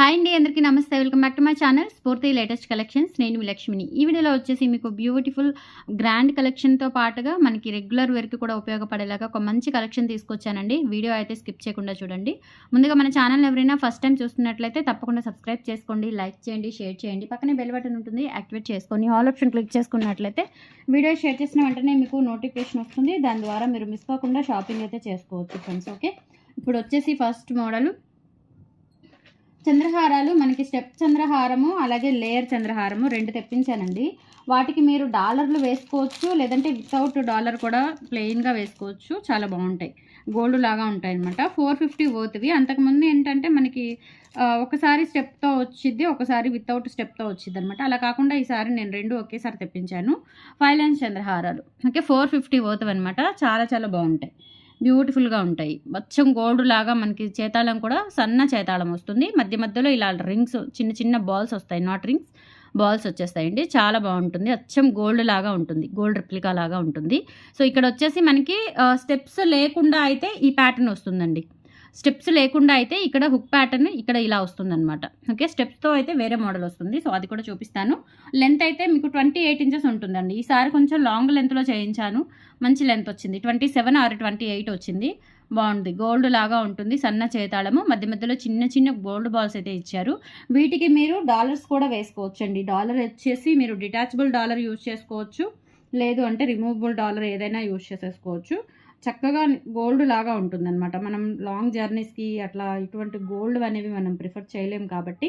Hi అండి, అందరికీ నమస్తే. Welcome back to my channel స్ఫూర్తి లేటెస్ట్ కలెక్షన్స్. నేను మీ లక్ష్మిని. ఈ వీడియోలో వచ్చేసి మీకు బ్యూటిఫుల్ గ్రాండ్ కలెక్షన్తో పాటుగా మనకి రెగ్యులర్ వేర్కి కూడా ఉపయోగపడేలాగా ఒక మంచి కలెక్షన్ తీసుకొచ్చానండి. వీడియో అయితే స్కిప్ చేయకుండా చూడండి. ముందుగా మన ఛానల్ ఎవరైనా ఫస్ట్ టైం చూస్తున్నట్లయితే తప్పకుండా సబ్స్క్రైబ్ చేసుకోండి, లైక్ చేయండి, షేర్ చేయండి. పక్కనే బెల్ బటన్ ఉంటుంది, యాక్టివేట్ చేసుకొని ఆల్ ఆప్షన్ క్లిక్ చేసుకున్నట్లయితే వీడియో షేర్ చేసిన వెంటనే మీకు నోటిఫికేషన్ వస్తుంది. దాని ద్వారా మీరు మిస్ కాకుండా షాపింగ్ అయితే చేసుకోవచ్చు ఫ్రెండ్స్. ఓకే, ఇప్పుడు వచ్చేసి ఫస్ట్ మోడల్ చంద్రహారాలు. మనకి స్టెప్ చంద్రహారము అలాగే లేయర్ చంద్రహారము రెండు తెప్పించానండి. వాటికి మీరు డాలర్లు వేసుకోవచ్చు, లేదంటే వితౌట్ డాలర్ కూడా ప్లెయిన్గా వేసుకోవచ్చు. చాలా బాగుంటాయి, గోల్డ్ లాగా ఉంటాయి అనమాట. 450 వర్త్వి. అంతకుముందు ఏంటంటే మనకి ఒకసారి స్టెప్తో వచ్చింది, ఒకసారి వితౌట్ స్టెప్తో వచ్చింది అనమాట. అలా కాకుండా ఈసారి నేను రెండు ఒకేసారి తెప్పించాను. 5 లైన్స్ చంద్రహారాలు. ఓకే, 450 వర్త్ అనమాట. చాలా చాలా బాగుంటాయి, బ్యూటిఫుల్గా ఉంటాయి. వచ్చం గోల్డ్ లాగా మనకి చేతాళం కూడా సన్న చేతాళం వస్తుంది. మధ్య మధ్యలో ఇలా రింగ్స్, చిన్న చిన్న బాల్స్ వస్తాయి, నాట్ రింగ్స్, బాల్స్ వచ్చేస్తాయండి. చాలా బాగుంటుంది, అచ్చం గోల్డ్ లాగా ఉంటుంది, గోల్డ్ రిప్లికా లాగా ఉంటుంది. సో ఇక్కడ వచ్చేసి మనకి స్టెప్స్ లేకుండా అయితే ఈ ప్యాటర్న్ వస్తుందండి. స్టెప్స్ లేకుండా అయితే ఇక్కడ హుక్ ప్యాటర్న్ ఇక్కడ ఇలా వస్తుందన్నమాట. ఓకే, స్టెప్స్తో అయితే వేరే మోడల్ వస్తుంది. సో అది కూడా చూపిస్తాను. లెంత్ అయితే మీకు 28 ఇంచెస్ ఉంటుందండి. ఈసారి కొంచెం లాంగ్ లెంత్లో చేయించాను, మంచి లెంత్ వచ్చింది. 27 or 28 వచ్చింది. బాగుంది, గోల్డ్ లాగా ఉంటుంది, సన్న చేతాళము. మధ్య మధ్యలో చిన్న చిన్న గోల్డ్ బాల్స్ అయితే ఇచ్చారు. వీటికి మీరు డాలర్స్ కూడా వేసుకోవచ్చు అండి. డాలర్ వచ్చేసి మీరు డిటాచబుల్ డాలర్ యూజ్ చేసుకోవచ్చు, లేదు అంటే రిమూవబుల్ డాలర్ ఏదైనా యూజ్ చేసేసుకోవచ్చు. చక్కగా గోల్డ్ లాగా ఉంటుందన్నమాట. మనం లాంగ్ జర్నీస్కి అట్లా ఇటువంటి గోల్డ్ అనేవి మనం ప్రిఫర్ చేయలేం కాబట్టి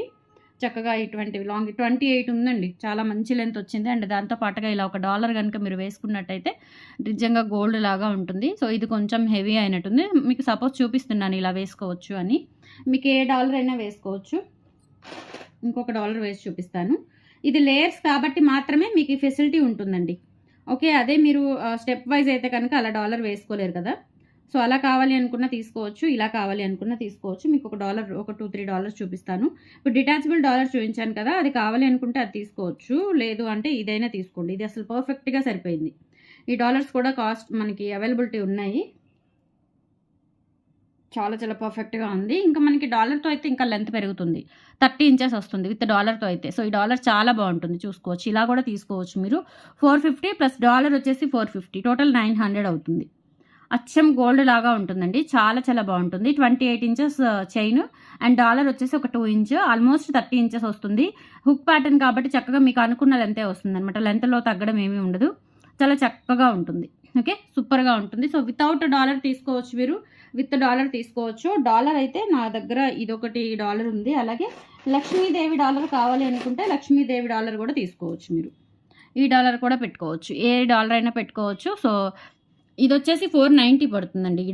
చక్కగా ఇటువంటి లాంగ్ 28 ఉందండి. చాలా మంచి లెంత్ వచ్చింది. అండ్ దాంతో పాటుగా ఇలా ఒక డాలర్ కనుక మీరు వేసుకున్నట్టయితే నిజంగా గోల్డ్ లాగా ఉంటుంది. సో ఇది కొంచెం హెవీ అయినట్టుంది. మీకు సపోజ్ చూపిస్తున్నాను ఇలా వేసుకోవచ్చు అని. మీకు ఏ డాలర్ అయినా వేసుకోవచ్చు. ఇంకొక డాలర్ వేసి చూపిస్తాను. ఇది లేయర్స్ కాబట్టి మాత్రమే మీకు ఈ ఫెసిలిటీ ఉంటుందండి. ఓకే, అదే మీరు స్టెప్ వైజ్ అయితే కనుక అలా డాలర్ వేసుకోలేరు కదా. సో అలా కావాలి అనుకున్న తీసుకోవచ్చు, ఇలా కావాలి అనుకున్న తీసుకోవచ్చు. మీకు ఒక డాలర్, ఒక 2-3 డాలర్స్ చూపిస్తాను. ఇప్పుడు డిటాచబుల్ డాలర్ చూపించాను కదా, అది కావాలి అనుకుంటే అది తీసుకోవచ్చు, లేదు అంటే ఇదైనా తీసుకోండి. ఇది అసలు పర్ఫెక్ట్గా సరిపోయింది. ఈ డాలర్స్ కూడా కాస్ట్ మనకి అవైలబిలిటీ ఉన్నాయి. చాలా చాలా పర్ఫెక్ట్గా ఉంది. ఇంకా మనకి డాలర్తో అయితే ఇంకా లెంత్ పెరుగుతుంది, 30 ఇంచెస్ వస్తుంది విత్ డాలర్తో అయితే. సో ఈ డాలర్ చాలా బాగుంటుంది, చూసుకోవచ్చు. ఇలా కూడా తీసుకోవచ్చు మీరు. 450 ప్లస్ డాలర్ వచ్చేసి 450, టోటల్ 900 అవుతుంది. అచ్చం గోల్డ్ లాగా ఉంటుందండి, చాలా చాలా బాగుంటుంది. 28 ఇంచెస్ చైన్ అండ్ డాలర్ వచ్చేసి ఒక 2 ఇంచ్, ఆల్మోస్ట్ 30 ఇంచెస్ వస్తుంది. హుక్ ప్యాటర్న్ కాబట్టి చక్కగా మీకు అనుకున్న లెంతే వస్తుంది అనమాట. లెంత్లో తగ్గడం ఏమీ ఉండదు, చాలా చక్కగా ఉంటుంది. ఓకే, సూపర్గా ఉంటుంది. సో వితౌట్ డాలర్ తీసుకోవచ్చు మీరు, విత్ డాలర్ తీసుకోవచ్చు. డాలర్ అయితే నా దగ్గర ఇదొకటి డాలర్ ఉంది. అలాగే లక్ష్మీదేవి డాలర్ కావాలి అనుకుంటే లక్ష్మీదేవి డాలర్ కూడా తీసుకోవచ్చు మీరు. ఈ డాలర్ కూడా పెట్టుకోవచ్చు, ఏ డాలర్ అయినా పెట్టుకోవచ్చు. సో ఇది వచ్చేసి 490 పడుతుందండి ఈ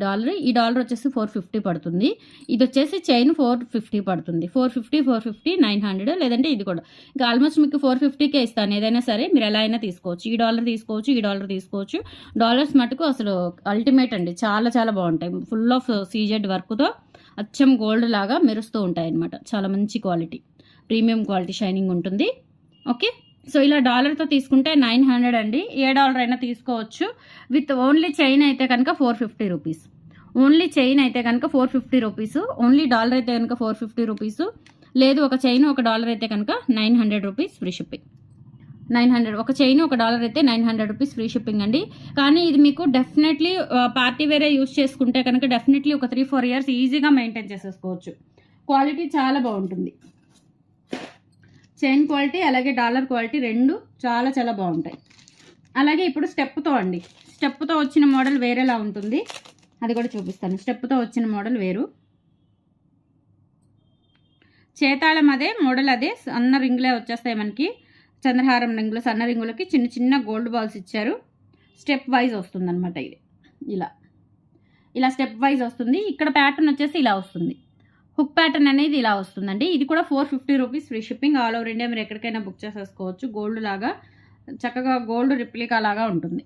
డాలర్ వచ్చేసి 450 పడుతుంది. ఇది వచ్చేసి చైన్ 450 పడుతుంది. 450 900, లేదంటే ఇది కూడా ఇంకా ఆల్మోస్ట్ మీకు 450కే ఇస్తాను. ఏదైనా సరే మీరు ఎలా అయినా తీసుకోవచ్చు. ఈ డాలర్ తీసుకోవచ్చు, ఈ డాలర్ తీసుకోవచ్చు. డాలర్స్ మటుకు అసలు అల్టిమేట్ అండి, చాలా చాలా బాగుంటాయి. ఫుల్ ఆఫ్ సీజెడ్ వర్క్తో అచ్చం గోల్డ్ లాగా మెరుస్తూ ఉంటాయి అన్నమాట. చాలా మంచి క్వాలిటీ, ప్రీమియం క్వాలిటీ షైనింగ్ ఉంటుంది. ఓకే, సో ఇలా డాలర్తో తీసుకుంటే 900 అండి. ఏ డాలర్ అయినా తీసుకోవచ్చు. విత్ ఓన్లీ చైన్ అయితే కనుక 450 రూపీస్. ఓన్లీ చైన్ అయితే కనుక 450 రూపీస్. ఓన్లీ డాలర్ అయితే కనుక 450 రూపీస్. లేదు ఒక చైన్ ఒక డాలర్ అయితే కనుక 900 రూపీస్ ఫ్రీ షిప్పింగ్. 900 ఒక చైన్ ఒక డాలర్ అయితే 900 రూపీస్ ఫ్రీ షిప్పింగ్ అండి. కానీ ఇది మీకు డెఫినెట్లీ పార్టీ వేరే యూజ్ చేసుకుంటే కనుక డెఫినెట్లీ ఒక 3-4 ఇయర్స్ ఈజీగా మెయింటైన్ చేసేసుకోవచ్చు. క్వాలిటీ చాలా బాగుంటుంది. చైన్ క్వాలిటీ అలాగే డాలర్ క్వాలిటీ రెండు చాలా చాలా బాగుంటాయి. అలాగే ఇప్పుడు స్టెప్తో అండి, స్టెప్తో వచ్చిన మోడల్ వేరేలా ఉంటుంది, అది కూడా చూపిస్తాను. స్టెప్తో వచ్చిన మోడల్ వేరు, చేతాళం అదే, మోడల్ అదే, సన్న రింగులే వచ్చేస్తాయి మనకి. చంద్రహారం రింగులు, సన్న రింగులకి చిన్న చిన్న గోల్డ్ బాల్స్ ఇచ్చారు. స్టెప్ వైజ్ వస్తుంది అనమాట. ఇది ఇలా స్టెప్ వైజ్ వస్తుంది. ఇక్కడ ప్యాటర్న్ వచ్చేసి ఇలా వస్తుంది. హుక్ ప్యాటర్న్ అనేది ఇలా వస్తుందండి. ఇది కూడా 450 rupees free shipping. All over India మీరు ఎక్కడికైనా బుక్ చేసేసుకోవచ్చు. గోల్డ్ లాగా చక్కగా గోల్డ్ రిప్లికా లాగా ఉంటుంది.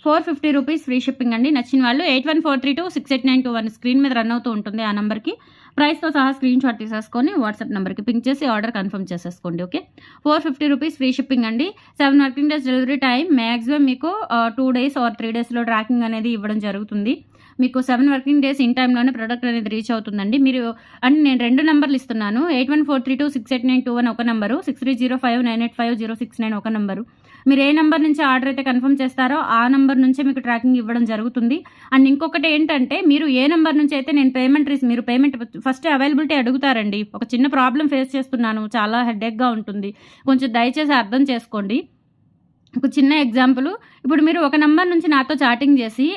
450 రూపీస్ ఫ్రీ షిప్పింగ్ అండి. నచ్చిన వాళ్ళు 8143268921 స్క్రీన్ మీద రన్ అవుతూ ఉంటుంది. ఆ నెంబర్కి ప్రైస్తో సహా స్క్రీన్ షాట్ తీసేసుకొని వాట్సాప్ నెంబర్కి పింక్ చేసి ఆర్డర్ కన్ఫర్మ్ చేసేసుకోండి. ఓకే, 450 రూపీస్ ఫ్రీ షిప్పింగ్ అండి. 7 working days delivery time. Maximum మీకు 2 days or 3 daysలో ట్రాకింగ్ అనేది ఇవ్వడం జరుగుతుంది. మీకు 7 వర్కింగ్ డేస్ ఇన్ టైంలోనే ప్రోడక్ట్ అనేది రీచ్ అవుతుందండి. మీరు అండ్ నేను 2 నంబర్లు ఇస్తున్నాను. 8143268921 ఒక నంబరు, 6305985069 ఒక నంబరు. మీరు ఏ నంబర్ నుంచి ఆర్డర్ అయితే కన్ఫర్మ్ చేస్తారో ఆ నంబర్ నుంచే మీకు ట్రాకింగ్ ఇవ్వడం జరుగుతుంది. అండ్ ఇంకొకటి ఏంటంటే, మీరు ఏ నంబర్ నుంచి అయితే నేను మీరు పేమెంట్ ఫస్ట్ అవైలబిలిటీ అడుగుతారండి. ఒక చిన్న ప్రాబ్లమ్ ఫేస్ చేస్తున్నాను, చాలా హెడేక్గా ఉంటుంది, కొంచెం దయచేసి అర్థం చేసుకోండి. ఒక చిన్న ఎగ్జాంపుల్, ఇప్పుడు మీరు ఒక నంబర్ నుంచి నాతో చాటింగ్ చేసి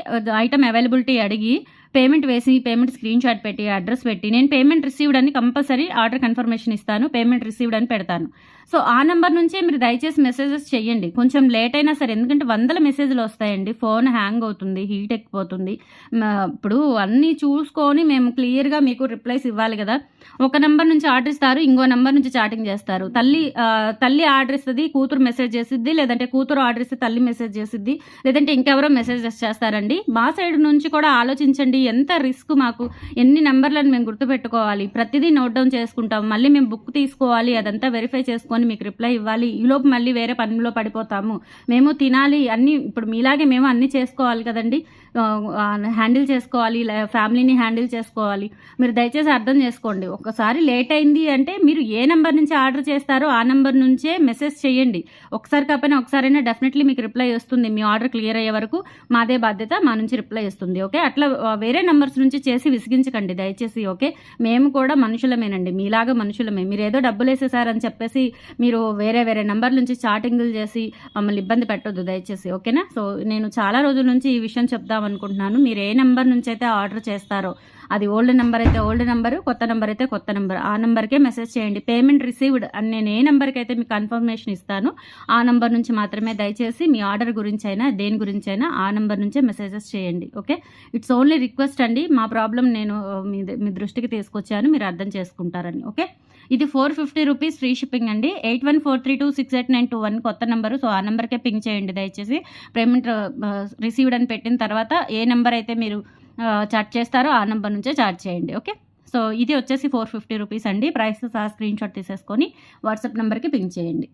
ఐటమ్ అవైలబిలిటీ అడిగి పేమెంట్ వేసి, పేమెంట్ స్క్రీన్ షాట్ పెట్టి, అడ్రస్ పెట్టి, నేను పేమెంట్ రిసీవ్డ్ అని కంపల్సరీ ఆర్డర్ కన్ఫర్మేషన్ ఇస్తాను, పేమెంట్ రిసీవ్డ్ అని పెడతాను. సో ఆ నెంబర్ నుంచే మీరు దయచేసి మెసేజెస్ చేయండి, కొంచెం లేట్ అయినా సరే. ఎందుకంటే వందల మెసేజ్లు వస్తాయండి, ఫోన్ హ్యాంగ్ అవుతుంది, హీట్ ఎక్కిపోతుంది. ఇప్పుడు అన్నీ చూసుకొని మేము క్లియర్గా మీకు రిప్లైస్ ఇవ్వాలి కదా. ఒక నెంబర్ నుంచి ఆర్డర్ ఇస్తారు, ఇంకో నెంబర్ నుంచి చాటింగ్ చేస్తారు. తల్లి ఆర్డర్ ఇస్తుంది, కూతురు మెసేజ్ చేసిద్ది, లేదంటే కూతురు ఆర్డర్ ఇస్తే తల్లి మెసేజ్ చేసిద్ది, లేదంటే ఇంకెవరో మెసేజెస్ చేస్తారండి. మా సైడ్ నుంచి కూడా ఆలోచించండి, ఎంత రిస్క్ మాకు, ఎన్ని నెంబర్లను మేము గుర్తుపెట్టుకోవాలి, ప్రతిదీ నోట్ డౌన్ చేసుకుంటాం, మళ్ళీ మేము బుక్ తీసుకోవాలి, అదంతా వెరిఫై చేసుకొని మీకు రిప్లై ఇవ్వాలి. ఈలోపు మళ్ళీ వేరే పనిలో పడిపోతాము, మేము తినాలి, అన్నీ ఇప్పుడు మీలాగే మేము అన్నీ చేసుకోవాలి కదండి, హ్యాండిల్ చేసుకోవాలి, ఫ్యామిలీని హ్యాండిల్ చేసుకోవాలి. మీరు దయచేసి అర్థం చేసుకోండి. ఒకసారి లేట్ అయింది అంటే మీరు ఏ నెంబర్ నుంచి ఆర్డర్ చేస్తారో ఆ నెంబర్ నుంచే మెసేజ్ చేయండి. ఒకసారి కాకపోయినా ఒకసారైనా డెఫినెట్లీ మీకు రిప్లై వస్తుంది. మీ ఆర్డర్ క్లియర్ అయ్యే వరకు మాదే బాధ్యత, మా నుంచి రిప్లై వస్తుంది. ఓకే, అట్లా వేరే నెంబర్స్ నుంచి చేసి విసిగించకండి దయచేసి. ఓకే, మేము కూడా మనుషులమేనండి, మీలాగా మనుషులమే. మీరు ఏదో డబ్బులు వేసేసారని చెప్పేసి మీరు వేరే నెంబర్ నుంచి చాటింగ్లు చేసి మమ్మల్ని ఇబ్బంది పెట్టొద్దు దయచేసి. ఓకేనా? సో నేను చాలా రోజుల నుంచి ఈ విషయం చెప్దాం అనుకుంటున్నాను. మీరు ఏ నెంబర్ నుంచి అయితే ఆర్డర్ చేస్తారో, అది ఓల్డ్ నెంబర్ అయితే ఓల్డ్ నెంబరు, కొత్త నెంబర్ అయితే కొత్త నెంబర్, ఆ నెంబర్కే మెసేజ్ చేయండి. పేమెంట్ రిసీవ్డ్ అని నేను ఏ నెంబర్కి అయితే మీకు కన్ఫర్మేషన్ ఇస్తానో ఆ నెంబర్ నుంచి మాత్రమే దయచేసి మీ ఆర్డర్ గురించి అయినా దేని గురించి అయినా ఆ నెంబర్ నుంచే మెసేజెస్ చేయండి. ఓకే, ఇట్స్ ఓన్లీ రిక్వెస్ట్ అండి. మా ప్రాబ్లం నేను మీ దృష్టికి తీసుకొచ్చాను, మీరు అర్థం చేసుకుంటారని. ఓకే, ఇది 450 రూపీస్ ఫ్రీ షిప్పింగ్ అండి. 8143268921 కొత్త నెంబరు. సో ఆ నెంబర్కే పింక్ చేయండి దయచేసి. పేమెంట్ రిసీవ్డ్ అని పెట్టిన తర్వాత ఏ నెంబర్ అయితే మీరు చాట్ చేస్తారో ఆ నెంబర్ నుంచే చాట్ చేయండి. ఓకే, సో ఇది వచ్చేసి 450 రూపీస్ అండి. ప్రైస్ సహా స్క్రీన్ షాట్ తీసేసుకొని వాట్సాప్ నెంబర్కి పింక్ చేయండి.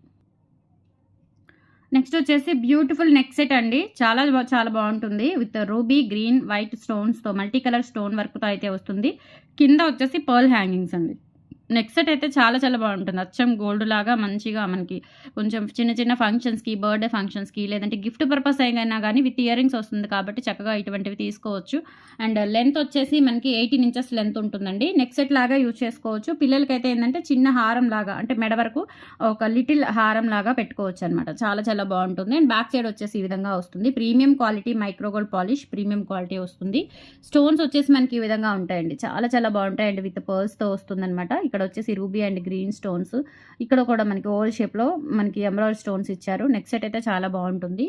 నెక్స్ట్ వచ్చేసి బ్యూటిఫుల్ నెక్ సెట్ అండి, చాలా బాగుంటుంది. విత్ రూబీ గ్రీన్ వైట్ స్టోన్స్తో మల్టీ కలర్ స్టోన్ వర్క్తో అయితే వస్తుంది. కింద వచ్చేసి పర్ల్ హ్యాంగింగ్స్ అండి. నెక్ సెట్ అయితే చాలా బాగుంటుంది, అచ్చం గోల్డ్ లాగా మంచిగా మనకి కొంచెం చిన్న ఫంక్షన్స్కి, బర్త్డే ఫంక్షన్స్కి, లేదంటే గిఫ్ట్ పర్పస్ అయినా కానీ విత్ ఇయర్ రింగ్స్ వస్తుంది కాబట్టి చక్కగా ఇటువంటివి తీసుకోవచ్చు. అండ్ లెంత్ వచ్చేసి మనకి 18 ఇంచెస్ లెంత్ ఉంటుందండి. నెక్ సెట్ లాగా యూజ్ చేసుకోవచ్చు. పిల్లలకైతే ఏంటంటే చిన్న హారం లాగా, అంటే మెడ వరకు ఒక లిటిల్ హారం లాగా పెట్టుకోవచ్చు అనమాట. చాలా బాగుంటుంది. అండ్ బ్యాక్ సైడ్ వచ్చేసి ఈ విధంగా వస్తుంది. Premium quality micro gold polish premium quality వస్తుంది. స్టోన్స్ వచ్చేసి మనకి ఈ విధంగా ఉంటాయండి, చాలా బాగుంటాయండి. విత్ పర్ల్స్తో వస్తుంది అనమాట. ఇక్కడ వచ్చేసి రూబీ అండ్ గ్రీన్ స్టోన్స్, ఇక్కడ కూడా మనకి ఓవల్ షేప్లో మనకి ఎమరాల్డ్ స్టోన్స్ ఇచ్చారు. నెక్ సెట్ అయితే చాలా బాగుంటుంది.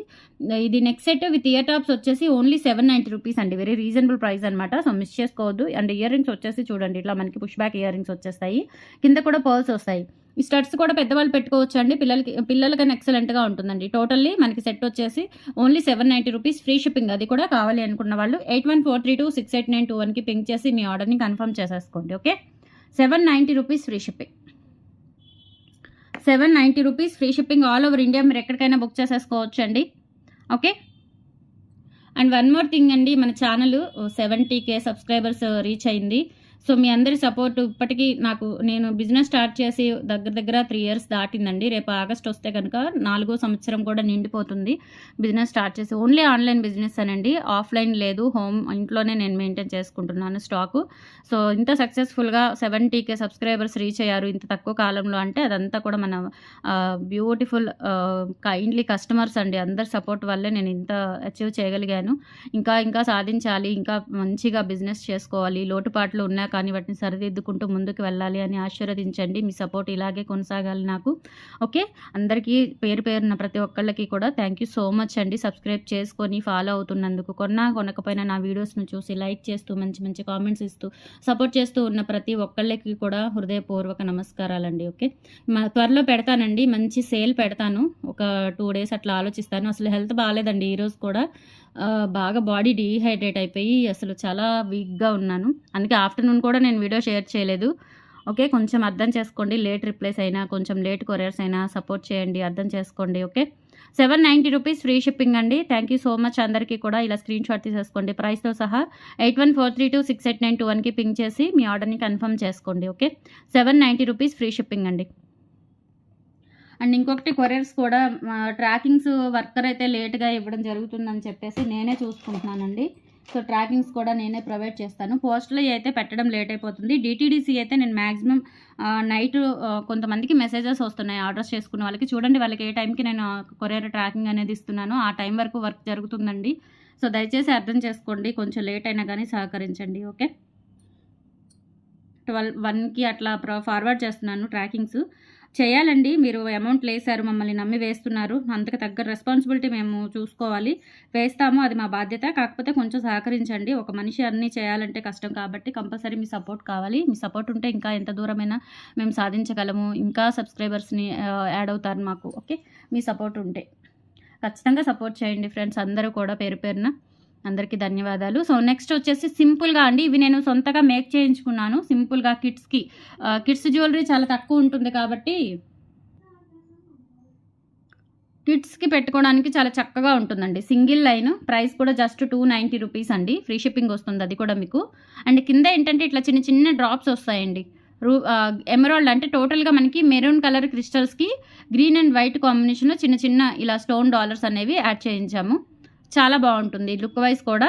ఇది neck set with ear tops వచ్చేసి ఓన్లీ 790 రూపీస్ అండి. వెరీ రీజనబుల్ ప్రైస్ అనమాట. సో మిస్ చేసుకోవద్దు. అండ్ ఇయర్ రింగ్స్ వచ్చేసి చూడండి, ఇట్లా మనకి పుష్ బ్యాక్ ఇయర్ రింగ్స్ వచ్చేస్తాయి, కింద కూడా పర్ల్స్ వస్తాయి. ఈ స్టడ్స్ కూడా పెద్దవాళ్ళు పెట్టుకోవచ్చు అండి, పిల్లలకైనా ఎక్సలెంట్గా ఉంటుందండి. టోటల్లీ మనకి సెట్ వచ్చేసి ఓన్లీ 790 రూపీస్ ఫ్రీ షిప్పింగ్. అది కూడా కావాలి అనుకున్న వాళ్ళు 8143268921కి పింక్ చేసి మీ ఆర్డర్ని కన్ఫర్మ్ చేసేసుకోండి. Okay, 790 rupees free shipping. 790 rupees free shipping all over India. మీరు ఎక్కడికైనా బుక్ చేసేసుకోవచ్చు అండి. Okay, and one more thing అండి, మన ఛానల్ 70K సబ్స్క్రైబర్స్ రీచ్ అయింది. సో మీ అందరి సపోర్ట్ ఇప్పటికీ నేను బిజినెస్ స్టార్ట్ చేసి దగ్గర 3 years దాటిందండి. రేపు ఆగస్ట్ వస్తే కనుక 4వ సంవత్సరం కూడా నిండిపోతుంది బిజినెస్ స్టార్ట్ చేసి. ఓన్లీ ఆన్లైన్ బిజినెస్ అనండి, ఆఫ్లైన్ లేదు. ఇంట్లోనే నేను మెయింటైన్ చేసుకుంటున్నాను స్టాకు. సో ఇంత సక్సెస్ఫుల్గా 70K సబ్స్క్రైబర్స్ రీచ్ అయ్యారు ఇంత తక్కువ కాలంలో అంటే అదంతా కూడా మన బ్యూటిఫుల్ కైండ్లీ కస్టమర్స్ అండి. అందరి సపోర్ట్ వల్లే నేను ఇంత అచీవ్ చేయగలిగాను. ఇంకా సాధించాలి, ఇంకా మంచిగా బిజినెస్ చేసుకోవాలి. లోటుపాట్లు ఉన్నా కానీ వాటిని సరిదిద్దుకుంటూ ముందుకు వెళ్ళాలి అని ఆశీర్వదించండి. మీ సపోర్ట్ ఇలాగే కొనసాగాలి నాకు. ఓకే, అందరికీ పేరున ప్రతి ఒక్కళ్ళకి కూడా థ్యాంక్ యూ సో మచ్ అండి. సబ్స్క్రైబ్ చేసుకొని ఫాలో అవుతున్నందుకు, కొనకపోయినా నా వీడియోస్ను చూసి లైక్ చేస్తూ మంచి కామెంట్స్ ఇస్తూ సపోర్ట్ చేస్తూ ఉన్న ప్రతి ఒక్కళ్ళకి కూడా హృదయపూర్వక నమస్కారాలండి. ఓకే, త్వరలో పెడతానండి, మంచి సేల్ పెడతాను. ఒక 2 days అట్లా ఆలోచిస్తాను. అసలు హెల్త్ బాగాలేదండి ఈరోజు కూడా, బాగా బాడీ డీహైడ్రేట్ అయిపోయి అసలు చాలా వీక్గా ఉన్నాను. అందుకే ఆఫ్టర్నూన్ కూడా నేను వీడియో షేర్ చేయలేదు. ఓకే, కొంచెం అర్థం చేసుకోండి. లేట్ రిప్లైస్ అయినా, కొంచెం లేట్ కొరియర్స్ అయినా సపోర్ట్ చేయండి, అర్థం చేసుకోండి. ఓకే, 790 రూపీస్ ఫ్రీ షిప్పింగ్ అండి. థ్యాంక్ యూ సో మచ్ అందరికీ కూడా. ఇలా స్క్రీన్ షాట్ తీసేసుకోండి ప్రైస్తో సహా. 8143268921కి పింక్ చేసి మీ ఆర్డర్ని కన్ఫర్మ్ చేసుకోండి. ఓకే, 790 రూపీస్ ఫ్రీ షిప్పింగ్ అండి. అండ్ ఇంకొకటి కొరియర్స్ కూడా ట్రాకింగ్స్ వర్కర్ అయితే లేట్గా ఇవ్వడం జరుగుతుందని చెప్పేసి నేనే చూసుకుంటున్నానండి. సో ట్రాకింగ్స్ కూడా నేనే ప్రొవైడ్ చేస్తాను. పోస్ట్లో అయితే పెట్టడం లేట్ అయిపోతుంది. డిటీడీసీ అయితే నేను మ్యాక్సిమం నైట్ కొంతమందికి మెసేజెస్ వస్తున్నాయి ఆర్డర్స్ చేసుకున్న వాళ్ళకి. చూడండి వాళ్ళకి ఏ టైంకి నేను కొరియర్ ట్రాకింగ్ అనేది ఇస్తున్నానో ఆ టైం వరకు వర్క్ జరుగుతుందండి. సో దయచేసి అర్థం చేసుకోండి, కొంచెం లేట్ అయినా కానీ సహకరించండి. ఓకే, 1కి అట్లా ఫార్వర్డ్ చేస్తున్నాను. ట్రాకింగ్స్ చేయాలండి, మీరు అమౌంట్ వేసారు, మమ్మల్ని నమ్మి వేస్తున్నారు, అంతకు తగ్గ రెస్పాన్సిబిలిటీ మేము చూసుకోవాలి, వేస్తాము, అది మా బాధ్యత. కాకపోతే కొంచెం సహకరించండి. ఒక మనిషి అన్నీ చేయాలంటే కష్టం కాబట్టి కంపల్సరీ మీ సపోర్ట్ కావాలి. మీ సపోర్ట్ ఉంటే ఇంకా ఎంత దూరమైనా మేము సాధించగలము, ఇంకా సబ్స్క్రైబర్స్ని యాడ్ అవుతారు మాకు. ఓకే, మీ సపోర్ట్ ఉంటే ఖచ్చితంగా సపోర్ట్ చేయండి ఫ్రెండ్స్, అందరూ కూడా పేరు పేరున అందరికీ ధన్యవాదాలు. సో నెక్స్ట్ వచ్చేసి సింపుల్గా అండి, ఇవి నేను సొంతగా మేక్ చేయించుకున్నాను సింపుల్గా. కిడ్స్ జ్యువెలరీ చాలా తక్కువ ఉంటుంది కాబట్టి కిడ్స్కి పెట్టుకోవడానికి చాలా చక్కగా ఉంటుందండి. సింగిల్ లైన్, ప్రైస్ కూడా జస్ట్ 290 రూపీస్ అండి. ఫ్రీ షిప్పింగ్ వస్తుంది అది కూడా మీకు. అండ్ కింద ఏంటంటే ఇట్లా చిన్న చిన్న డ్రాప్స్ వస్తాయండి. ఎమరాల్డ్ అంటే టోటల్గా మనకి మెరూన్ కలర్ క్రిస్టల్స్కి గ్రీన్ అండ్ వైట్ కాంబినేషన్లో చిన్న చిన్న ఇలా స్టోన్ డాలర్స్ అనేవి యాడ్ చేయించాము. చాలా బాగుంటుంది లుక్ వైజ్ కూడా.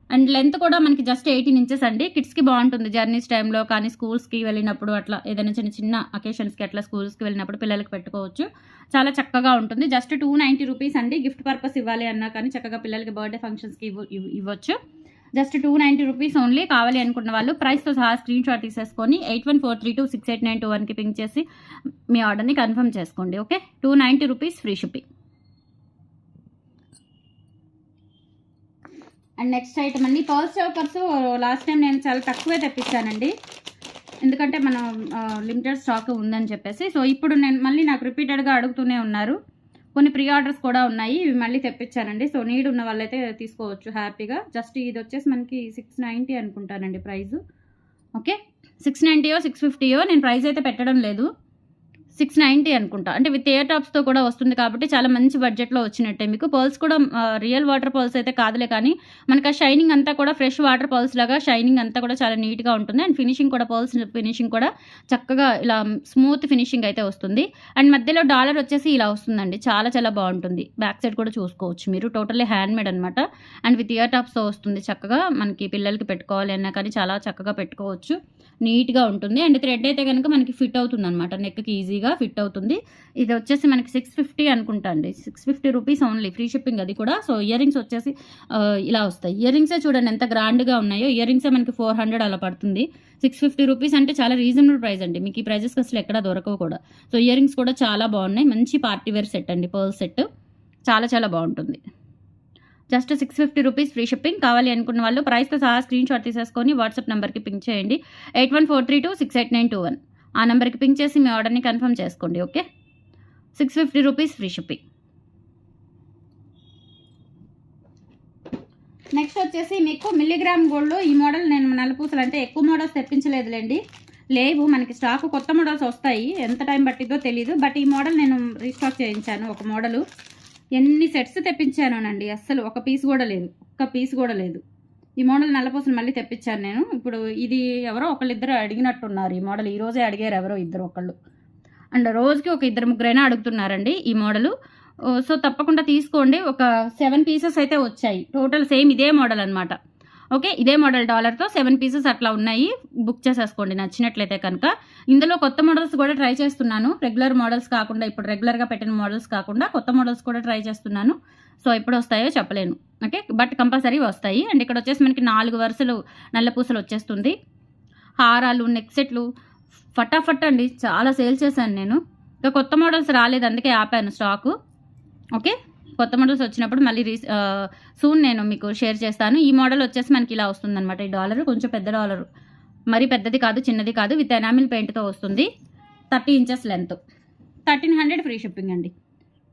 అండ్ లెంత్ కూడా మనకి జస్ట్ 18 ఇంచెస్ అండి. కిడ్స్కి బాగుంటుంది జర్నీస్ టైంలో కానీ, స్కూల్స్కి వెళ్ళినప్పుడు అట్లా ఏదైనా చిన్న చిన్న అకేషన్స్కి అట్లా స్కూల్స్కి వెళ్ళినప్పుడు పిల్లలకి పెట్టుకోవచ్చు. చాలా చక్కగా ఉంటుంది. జస్ట్ 290 రూపీస్ అండి. గిఫ్ట్ పర్పస్ ఇవ్వాలి అన్నా కానీ చక్కగా పిల్లలకి బర్త్డే ఫంక్షన్స్కి ఇవ్వచ్చు. Just 290 rupees only. కావాలి అనుకున్న వాళ్ళు ప్రైస్తో సహా స్క్రీన్ షాట్ తీసేసుకొని 8143268921కి పింక్ చేసి మీ ఆర్డర్ని కన్ఫర్మ్ చేసుకోండి. Okay, 290 rupees free shipping. And next item అండి, పర్ల్స్ చౌకర్స్. లాస్ట్ టైం నేను చాలా తక్కువే తెప్పించానండి, ఎందుకంటే మనం లిమిటెడ్ స్టాక్ ఉందని చెప్పేసి. సో ఇప్పుడు నేను నాకు రిపీటెడ్గా అడుగుతూనే ఉన్నారు. కొన్ని ప్రీ ఆర్డర్స్ కూడా ఉన్నాయి, ఇవి మళ్ళీ తెప్పించానండి. సో నీడ్ ఉన్న వాళ్ళైతే తీసుకోవచ్చు హ్యాపీగా. జస్ట్ ఇది వచ్చేసి మనకి 690 అనుకుంటానండి ప్రైస్. ఓకే, 690 650 నేను ప్రైస్ అయితే పెట్టడం లేదు, 690 అనుకుంటా. అంటే విత్ ఇయర్ టాప్స్తో కూడా వస్తుంది కాబట్టి చాలా మంచి బడ్జెట్లో వచ్చినట్టే మీకు. పర్ల్స్ కూడా రియల్ వాటర్ పర్ల్స్ అయితే కాదులే కానీ మనకి ఆ షైనింగ్ అంతా కూడా ఫ్రెష్ వాటర్ పర్ల్స్ లాగా షైనింగ్ అంతా కూడా చాలా నీట్గా ఉంటుంది. అండ్ ఫినిషింగ్ కూడా పర్ల్స్ ఫినిషింగ్ కూడా చక్కగా ఇలా స్మూత్ ఫినిషింగ్ అయితే వస్తుంది. అండ్ మధ్యలో డాలర్ వచ్చేసి ఇలా వస్తుందండి, చాలా చాలా బాగుంటుంది. బ్యాక్ సైడ్ కూడా చూసుకోవచ్చు మీరు, టోటల్లీ హ్యాండ్ మేడ్ అనమాట. అండ్ విత్ ఇయర్ టాప్స్తో వస్తుంది. చక్కగా మనకి పిల్లలకి పెట్టుకోవాలి అన్నా కానీ చాలా చక్కగా పెట్టుకోవచ్చు, నీట్గా ఉంటుంది. అండ్ థ్రెడ్ అయితే కనుక మనకి ఫిట్ అవుతుంది అనమాట, నెక్కి ఈజీగా ఫిట్ అవుతుంది. ఇది వచ్చేసి మనకి 650 అనుకుంటా అండి, 650 రూపీస్ ఓన్లీ, ఫ్రీ షిప్పింగ్ అది కూడా. సో ఇయర్ రింగ్స్ వచ్చేసి ఇలా వస్తాయి. ఇయర్ రింగ్సే చూడండి ఎంత గ్రాండ్గా ఉన్నాయో. ఇయర్ రింగ్సే మనకి 400 అలా పడుతుంది. 650 రూపీస్ అంటే చాలా రీజనబుల్ ప్రైస్ అండి, మీకు ఈ ప్రైజెస్కి అసలు ఎక్కడ దొరకవు కూడా. సో ఇయర్ రింగ్స్ కూడా చాలా బాగున్నాయి, మంచి పార్టీ వేర్ సెట్ అండి, పర్ల్ సెట్ చాలా చాలా బాగుంటుంది. Just 650 rupees free shipping. కావాలి అనుకున్న వాళ్ళు ప్రైస్తో సహా స్క్రీన్ షాట్ తీసేసుకొని వాట్సాప్ నెంబర్కి పింక్ చేయండి, 8143268921. ఆ నెంబర్కి పింక్ చేసి మీ ఆర్డర్ని కన్ఫర్మ్ చేసుకోండి. Okay, 650 rupees free shipping. Next వచ్చేసి మీకు మిల్లీగ్రామ్ గోల్డ్లో ఈ మోడల్ నేను నల్లపూసలు అంటే ఎక్కువ మోడల్స్ తెప్పించలేదులేండి, లేవు మనకి స్టాక్. కొత్త మోడల్స్ వస్తాయి, ఎంత టైం పట్టిద్దో తెలీదు. బట్ ఈ మోడల్ నేను రీస్టాక్ చేయించాను. ఒక మోడలు ఎన్ని సెట్స్ తెప్పించానండి, అస్సలు ఒక పీస్ కూడా లేదు. ఈ మోడల్ నల్లపూసలు మళ్ళీ తెప్పించాను నేను. ఇప్పుడు ఇది ఎవరో ఒకళ్ళిద్దరు అడిగినట్టున్నారు ఈ మోడల్, ఈరోజే అడిగారు ఎవరో ఒకళ్ళు. అండ్ రోజుకి ఒక 2-3 అడుగుతున్నారండి ఈ మోడలు. సో తప్పకుండా తీసుకోండి. ఒక 7 పీసెస్ అయితే వచ్చాయి టోటల్, సేమ్ ఇదే మోడల్ అనమాట. ఓకే, ఇదే మోడల్ డాలర్తో 7 పీసెస్ అట్లా ఉన్నాయి. బుక్ చేసేసుకోండి నచ్చినట్లయితే కనుక. ఇందులో కొత్త మోడల్స్ కూడా ట్రై చేస్తున్నాను, రెగ్యులర్ మోడల్స్ కాకుండా, ఇప్పుడు రెగ్యులర్గా పెట్టిన మోడల్స్ కాకుండా కొత్త మోడల్స్ కూడా ట్రై చేస్తున్నాను. సో ఎప్పుడు వస్తాయో చెప్పలేను. ఓకే, బట్ కంపల్సరీ వస్తాయి. అండ్ ఇక్కడ వచ్చేసి మనకి 4 వరుసలు నల్లపూసలు వచ్చేస్తుంది. హారాలు, నెక్ సెట్లు ఫటాఫట్ అండి, చాలా సేల్ చేశాను నేను. ఇంకా కొత్త మోడల్స్ రాలేదు, అందుకే ఆపాను స్టాకు. ఓకే, కొత్త మోడల్స్ వచ్చినప్పుడు మళ్ళీ సూన్ నేను మీకు షేర్ చేస్తాను. ఈ మోడల్ వచ్చేసి మనకి ఇలా వస్తుందన్నమాట. ఈ డాలర్ కొంచెం పెద్ద డాలరు, మరి పెద్దది కాదు చిన్నది కాదు, విత్ ఎనామిల్ పెయింట్తో వస్తుంది. 30 ఇంచెస్ లెంత్, 1300 ఫ్రీ షిప్పింగ్ అండి.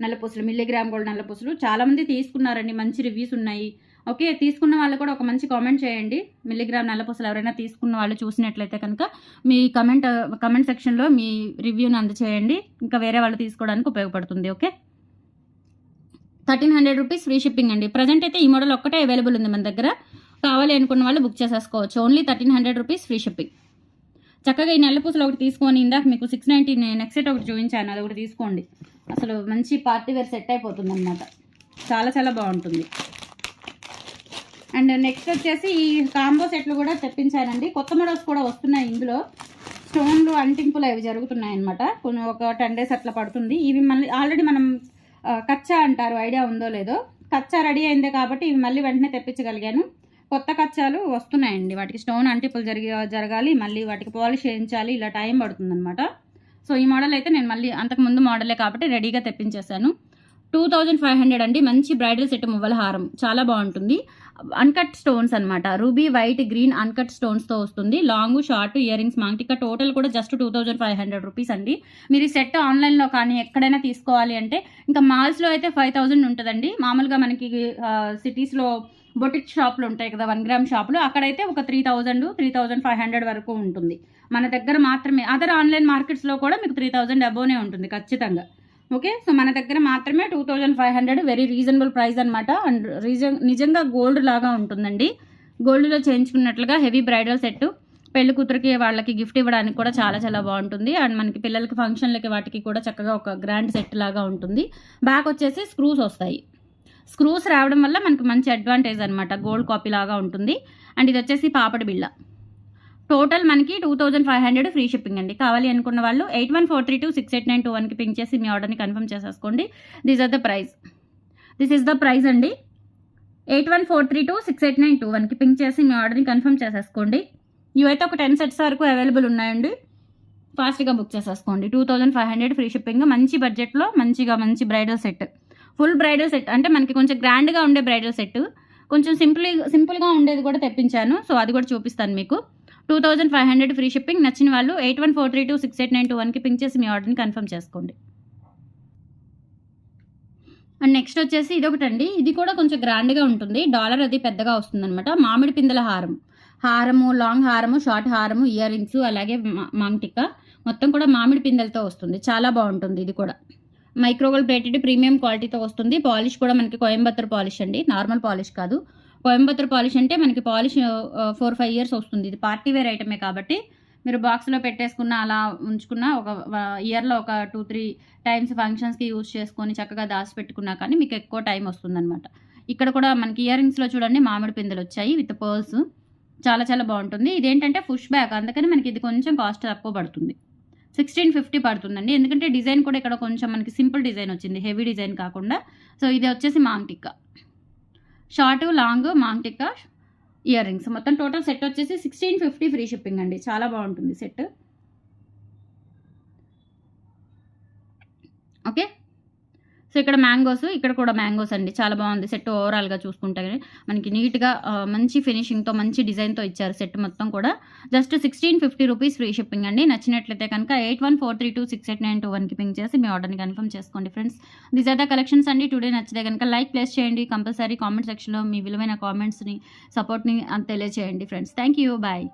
నల్లపూసలు, మిల్లీగ్రామ్ గోల్డ్ నల్లపూసలు చాలామంది తీసుకున్నారండి, మంచి రివ్యూస్ ఉన్నాయి. ఓకే, తీసుకున్న వాళ్ళు కూడా ఒక మంచి కామెంట్ చేయండి. మిల్లీగ్రామ్ నల్లపూసలు ఎవరైనా తీసుకున్న వాళ్ళు చూసినట్లయితే కనుక మీ కమెంట్ సెక్షన్లో మీ రివ్యూని అందచేయండి, ఇంకా వేరే వాళ్ళు తీసుకోవడానికి ఉపయోగపడుతుంది. ఓకే, 1300 రూపీస్ ఫ్రీ షిప్పింగ్ అండి. ప్రజెంట్ అయితే ఈ మోడల్ ఒక్కటే అవైలబుల్ ఉంది మన దగ్గర. కావాలి అనుకున్న వాళ్ళు బుక్ చేసేసుకోవచ్చు. Only 1300 rupees free shipping. చక్కగా ఈ నల్ల పూసలు ఒకటి తీసుకొని, ఇందాక మీకు 690 నెక్స్ట్ సెట్ ఒకటి చూపించాను, అది ఒకటి తీసుకోండి. అసలు మంచి పార్టీ వేర్ సెట్ అయిపోతుంది అనమాట. చాలా చాలా బాగుంటుంది. అండ్ నెక్స్ట్ వచ్చేసి ఈ కాంబో సెట్లు కూడా తెప్పించానండి. కొత్త మోడల్స్ కూడా వస్తున్నాయి. ఇందులో స్టోన్లు అంటింపులు అవి జరుగుతున్నాయి అనమాట. కొన్ని ఒక 10 days అట్లా పడుతుంది. ఇవి మళ్ళీ ఆల్రెడీ మనం కచ్చా అంటారు, ఐడియా ఉందో లేదో. కచ్చా రెడీ అయిందే కాబట్టి ఇవి మళ్ళీ వెంటనే తెప్పించగలిగాను. కొత్త కచ్చాలు వస్తున్నాయండి. వాటికి స్టోన్ అంటింపులు జరగాలి, మళ్ళీ వాటికి పాలిష్ చేయించాలి, ఇలా టైం పడుతుంది అనమాట. సో ఈ మోడల్ అయితే నేను మళ్ళీ అంతకుముందు మోడలే కాబట్టి రెడీగా తెప్పించేశాను. 2500 అండి. మంచి బ్రైడల్ సెట్ మువ్వల హారం, చాలా బాగుంటుంది. అన్కట్ స్టోన్స్ అనమాట. రూబీ, వైట్, గ్రీన్ అన్కట్ స్టోన్స్తో వస్తుంది. లాంగ్, షార్ట్, ఇయర్ రింగ్స్, మాంటికా టోటల్ కూడా జస్ట్ 2500 రూపీస్ అండి. మీరు ఈ సెట్ ఆన్లైన్లో కానీ ఎక్కడైనా తీసుకోవాలి అంటే ఇంకా మాల్స్లో అయితే 5000 ఉంటుందండి. మామూలుగా మనకి సిటీస్లో బొటిక్ షాపులు ఉంటాయి కదా, 1 గ్రామ్ షాపులు, అక్కడైతే ఒక 3000, 3500 వరకు ఉంటుంది. మన దగ్గర మాత్రమే. అదర్ ఆన్లైన్ మార్కెట్స్లో కూడా మీకు 3000 అబోనే ఉంటుంది ఖచ్చితంగా. ఓకే, సో మన దగ్గర మాత్రమే 2500, వెరీ రీజనబుల్ ప్రైస్ అనమాట. అండ్ నిజంగా గోల్డ్ లాగా ఉంటుందండి. గోల్డ్లో చేయించుకున్నట్లుగా హెవీ బ్రైడల్ సెట్ పెళ్లి కూతురికి వాళ్ళకి గిఫ్ట్ ఇవ్వడానికి కూడా చాలా చాలా బాగుంటుంది. అండ్ మనకి పిల్లలకి ఫంక్షన్లకి వాటికి కూడా చక్కగా ఒక గ్రాండ్ సెట్ లాగా ఉంటుంది. బ్యాక్ వచ్చేసి స్క్రూస్ వస్తాయి. స్క్రూస్ రావడం వల్ల మనకి మంచి అడ్వాంటేజ్ అనమాట. గోల్డ్ కాపీ లాగా ఉంటుంది. అండ్ ఇది వచ్చేసి పాపడి బిళ్ళ. టోటల్ మనకి 2500 ఫ్రీ షిప్పింగ్ అండి. కావాలి అనుకున్న వాళ్ళు 8143268921కి పింక్ చేసి మీ ఆర్డర్ని కన్ఫర్మ్ చేసేసుకోండి. దిస్ ఇస్ ద ప్రైస్ అండి. 8143268921కి పింక్ చేసి మీ ఆర్డర్ని కన్ఫర్మ్ చేసేసుకోండి. ఇవైతే ఒక 10 sets వరకు అవైలబుల్ ఉన్నాయండి. ఫాస్ట్గా బుక్ చేసేసుకోండి. 2500 ఫ్రీ షిప్పింగ్. మంచి బడ్జెట్లో మంచి bridal set, full bridal set. అంటే మనకి కొంచెం గ్రాండ్గా ఉండే బ్రైడల్ సెట్, కొంచెం సింపుల్గా ఉండేది కూడా తెప్పించాను. సో అది కూడా చూపిస్తాను మీకు. 2500 ఫ్రీ షిప్పింగ్. నచ్చిన వాళ్ళు 8143268921కి పింక్ చేసి మీ ఆర్డర్ని కన్ఫర్మ్ చేసుకోండి. అండ్ నెక్స్ట్ వచ్చేసి ఇదొకటండి. ఇది కూడా కొంచెం గ్రాండ్గా ఉంటుంది. డాలర్ అది పెద్దగా వస్తుందన్నమాట. మామిడి పిందెల హారము, లాంగ్ హారము, షార్ట్ హారము, ఇయర్ రింగ్స్, అలాగే మాంటికా మొత్తం కూడా మామిడి పిందెలతో వస్తుంది. చాలా బాగుంటుంది. ఇది కూడా మైక్రోగోల్డ్ ప్లేటెడ్ ప్రీమియం క్వాలిటీతో వస్తుంది. పాలిష్ కూడా మనకి కోయంబత్తూర్ పాలిష్ అండి, నార్మల్ పాలిష్ కాదు. కోయంబత్తూర్ పాలిష్ అంటే మనకి పాలిష్ 4-5 years వస్తుంది. ఇది పార్టీ వేర్ ఐటమే కాబట్టి మీరు బాక్స్లో పెట్టేసుకున్న, అలా ఉంచుకున్న, ఒక ఇయర్లో ఒక 2-3 times ఫంక్షన్స్కి యూజ్ చేసుకొని చక్కగా దాచిపెట్టుకున్నా కానీ మీకు ఎక్కువ టైం వస్తుందన్నమాట. ఇక్కడ కూడా మనకి ఇయర్ రింగ్స్లో చూడండి మామిడి పిందెలు వచ్చాయి విత్ పర్ల్స్. చాలా చాలా బాగుంటుంది. ఇదేంటంటే పుష్ బ్యాక్, అందుకని మనకి ఇది కొంచెం కాస్ట్ తక్కువ పడుతుంది. 1650 పడుతుందండి. ఎందుకంటే డిజైన్ కూడా ఇక్కడ కొంచెం మనకి సింపుల్ డిజైన్ వచ్చింది, హెవీ డిజైన్ కాకుండా. సో ఇది వచ్చేసి మాంటికా, షార్ట్, లాంగ్, మాంటికా, ఇయర్ రింగ్స్, మొత్తం టోటల్ సెట్ వచ్చేసి 1650 ఫ్రీ షిప్పింగ్ అండి. చాలా బాగుంటుంది సెట్. ఓకే, సో ఇక్కడ మ్యాంగోస్, ఇక్కడ కూడా మ్యాంగోస్ అండి. చాలా బాగుంది సెట్. ఓవరాల్గా చూసుకుంటే మనకి నీట్గా మంచి ఫినిషింగ్తో మంచి డిజైన్తో ఇచ్చారు సెట్ మొత్తం కూడా. జస్ట్ 1650 రూపీస్ ఫ్రీ షిప్పింగ్ అండి. నచ్చినట్లయితే కనుక 8143268921కి పింక్ చేసి మీ ఆర్డర్ని కన్ఫర్మ్ చేసుకోండి friends. These are the collections అండి. టుడే నచ్చితే కనుక లైక్ ప్లేస్ చేయండి. కంపల్సరీ కామెంట్ సెక్షన్లో మీ విలువైన కామెంట్స్ని, సపోర్ట్ని తెలియజేయండి ఫ్రెండ్స్. Thank you, bye.